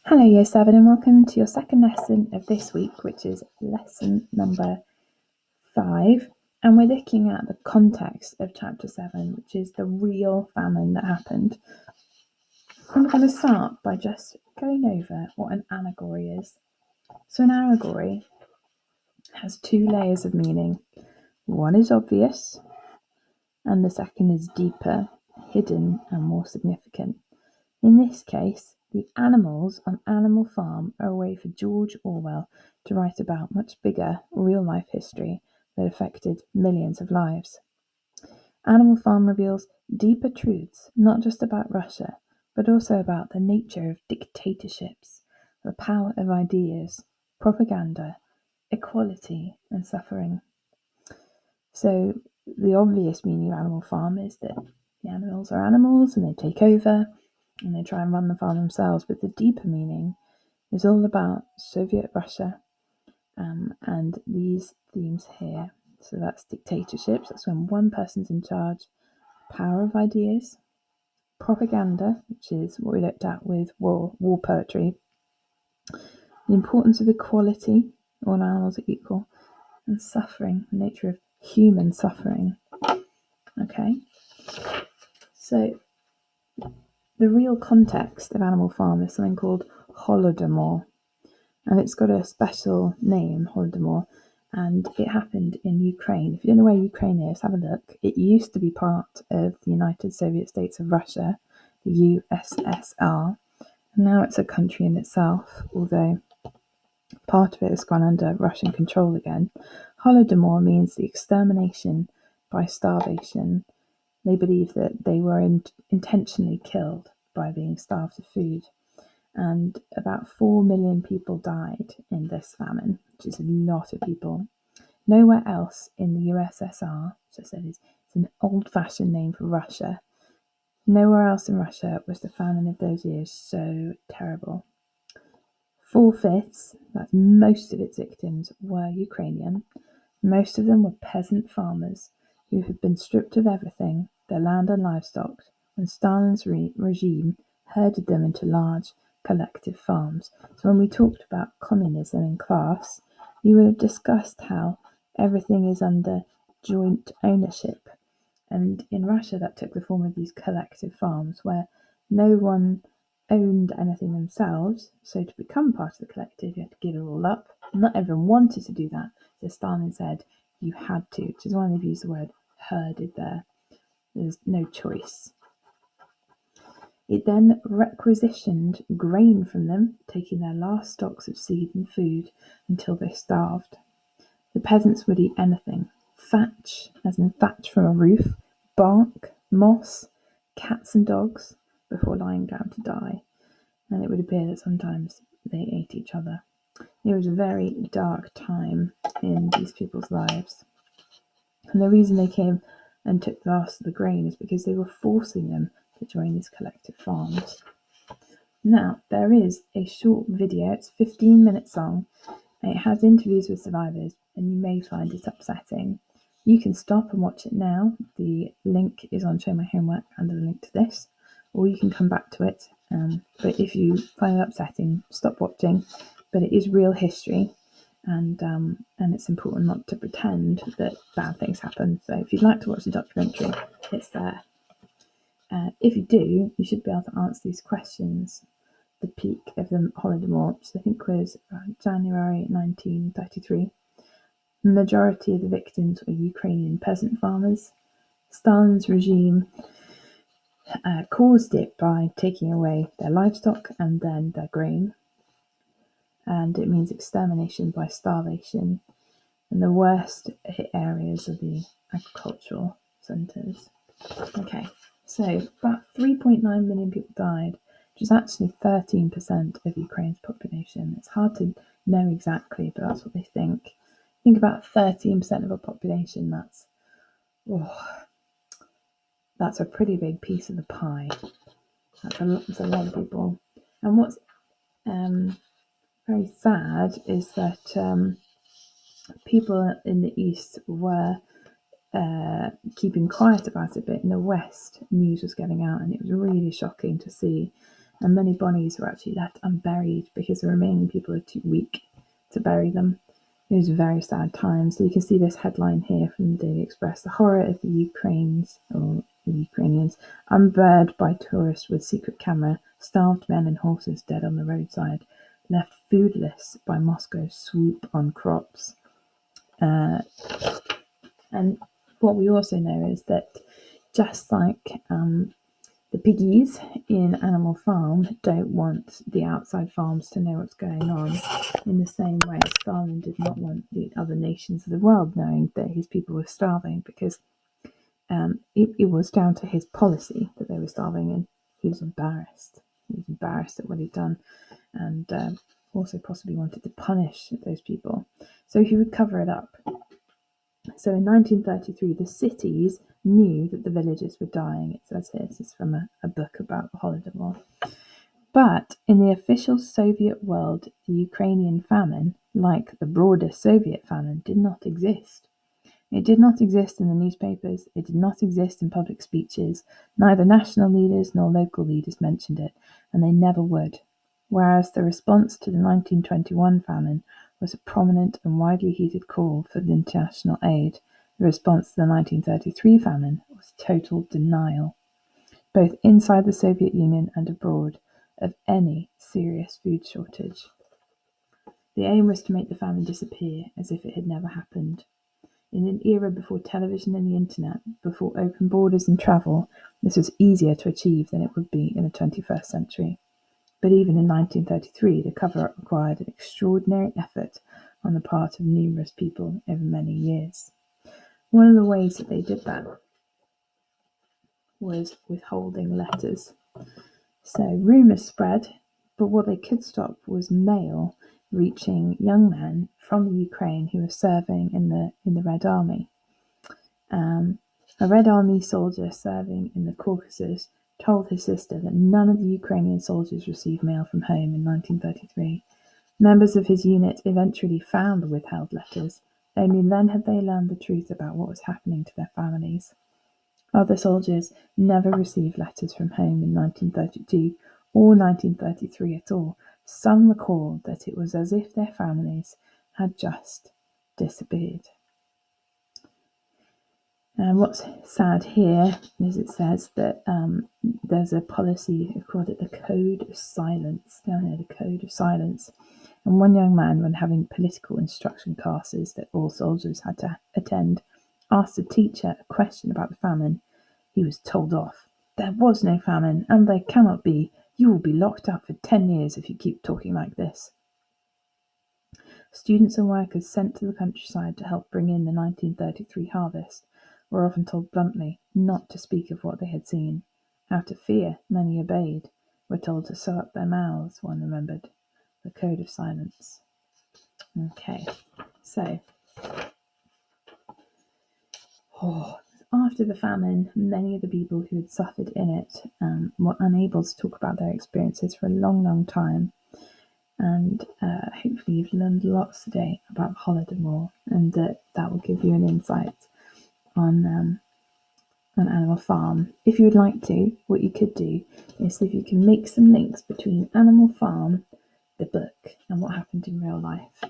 Hello Year 7 and welcome to your second lesson of this week, which is lesson number 5, and we're looking at the context of chapter 7, which is the real famine that happened. And we're going to start by just going over what an allegory is. So an allegory has two layers of meaning. One is obvious and the second is deeper, hidden and more significant. In this case, the animals on Animal Farm are a way for George Orwell to write about much bigger real-life history that affected millions of lives. Animal Farm reveals deeper truths, not just about Russia, but also about the nature of dictatorships, the power of ideas, propaganda, equality, and suffering. So the obvious meaning of Animal Farm is that the animals are animals and they take over and they try and run the farm themselves, but the deeper meaning is all about Soviet Russia and these themes here. So that's dictatorships, that's when one person's in charge, power of ideas, propaganda, which is what we looked at with war poetry, the importance of equality, all animals are equal, and suffering, the nature of human suffering. Okay, so the real context of Animal Farm is something called Holodomor, and it's got a special name, Holodomor, and it happened in Ukraine. If you don't know where Ukraine is, have a look. It used to be part of the United Soviet States of Russia, the USSR, and now it's a country in itself, although part of it has gone under Russian control again. Holodomor means the extermination by starvation. They believe that they were intentionally killed by being starved of food. And about 4 million people died in this famine, which is a lot of people. Nowhere else in the USSR, which I said it's an old-fashioned name for Russia, nowhere else in Russia was the famine of those years so terrible. 4/5, that's most of its victims, were Ukrainian. Most of them were peasant farmers who had been stripped of everything, their land and livestock, when Stalin's regime herded them into large collective farms. So when we talked about communism and class, you would have discussed how everything is under joint ownership. And in Russia, that took the form of these collective farms where no one owned anything themselves. So to become part of the collective, you had to give it all up. Not everyone wanted to do that. So Stalin said you had to, which is why they've used the word herded there. There's no choice. It then requisitioned grain from them, taking their last stocks of seed and food until they starved. The peasants would eat anything: thatch, as in thatch from a roof, bark, moss, cats and dogs, before lying down to die. And it would appear that sometimes they ate each other. It was a very dark time in these people's lives. And the reason they came and took the last of the grain is because they were forcing them to join these collective farms. Now, there is a short video, it's 15 minutes long, and it has interviews with survivors, and you may find it upsetting. You can stop and watch it now. The link is on Show My Homework under the link to this, or you can come back to it. But if you find it upsetting, stop watching. But it is real history, and it's important not to pretend that bad things happen. So if you'd like to watch the documentary, it's there. If you do, you should be able to answer these questions. The peak of the Holodomor, which I think was January 1933. The majority of the victims were Ukrainian peasant farmers. Stalin's regime caused it by taking away their livestock and then their grain. And it means extermination by starvation. And the worst hit areas are the agricultural centres. Okay, so about 3.9 million people died, which is actually 13% of Ukraine's population. It's hard to know exactly, but that's what they think. Think about 13% of a population, that's a pretty big piece of the pie. That's a lot of people. And what's very sad is that people in the East were keeping quiet about it, but in the West, news was getting out, and it was really shocking to see and many bodies were actually left unburied because the remaining people were too weak to bury them. It was very sad times. So you can see this headline here from the Daily Express: the horror of the Ukrainians, unburied by tourists with secret camera, starved men and horses dead on the roadside, left foodless by Moscow's swoop on crops. And what we also know is that just like the piggies in Animal Farm don't want the outside farms to know what's going on, in the same way Stalin did not want the other nations of the world knowing that his people were starving, because it was down to his policy that they were starving, and he was embarrassed. He was embarrassed at what he'd done, and also possibly wanted to punish those people. So he would cover it up. So in 1933, the cities knew that the villages were dying. It says here, this is from a book about the Holodomor. But in the official Soviet world, the Ukrainian famine, like the broader Soviet famine, did not exist. It did not exist in the newspapers. It did not exist in public speeches. Neither national leaders nor local leaders mentioned it, and they never would. Whereas the response to the 1921 famine was a prominent and widely heeded call for international aid, the response to the 1933 famine was total denial, both inside the Soviet Union and abroad, of any serious food shortage. The aim was to make the famine disappear as if it had never happened. In an era before television and the internet, before open borders and travel, this was easier to achieve than it would be in the 21st century. But even in 1933, the cover-up required an extraordinary effort on the part of numerous people over many years. One of the ways that they did that was withholding letters. So rumours spread, but what they could stop was mail reaching young men from the Ukraine who were serving in the Red Army. A Red Army soldier serving in the Caucasus told his sister that none of the Ukrainian soldiers received mail from home in 1933. Members of his unit eventually found the withheld letters. Only then had they learned the truth about what was happening to their families. Other soldiers never received letters from home in 1932 or 1933 at all. Some recalled that it was as if their families had just disappeared. And what's sad here is it says that there's a policy, they called it the Code of Silence. Down here, the Code of Silence. And one young man, when having political instruction classes that all soldiers had to attend, asked the teacher a question about the famine. He was told off. There was no famine, and there cannot be. You will be locked up for 10 years if you keep talking like this. Students and workers sent to the countryside to help bring in the 1933 harvest were often told bluntly not to speak of what they had seen. Out of fear, many obeyed, were told to sew up their mouths, one remembered. The Code of Silence. Okay, so after the famine, many of the people who had suffered in it were unable to talk about their experiences for a long, long time. And hopefully you've learned lots today about Holodomor, and that will give you an insight on Animal Farm. If you would like to, what you could do is see if you can make some links between Animal Farm, the book, and what happened in real life.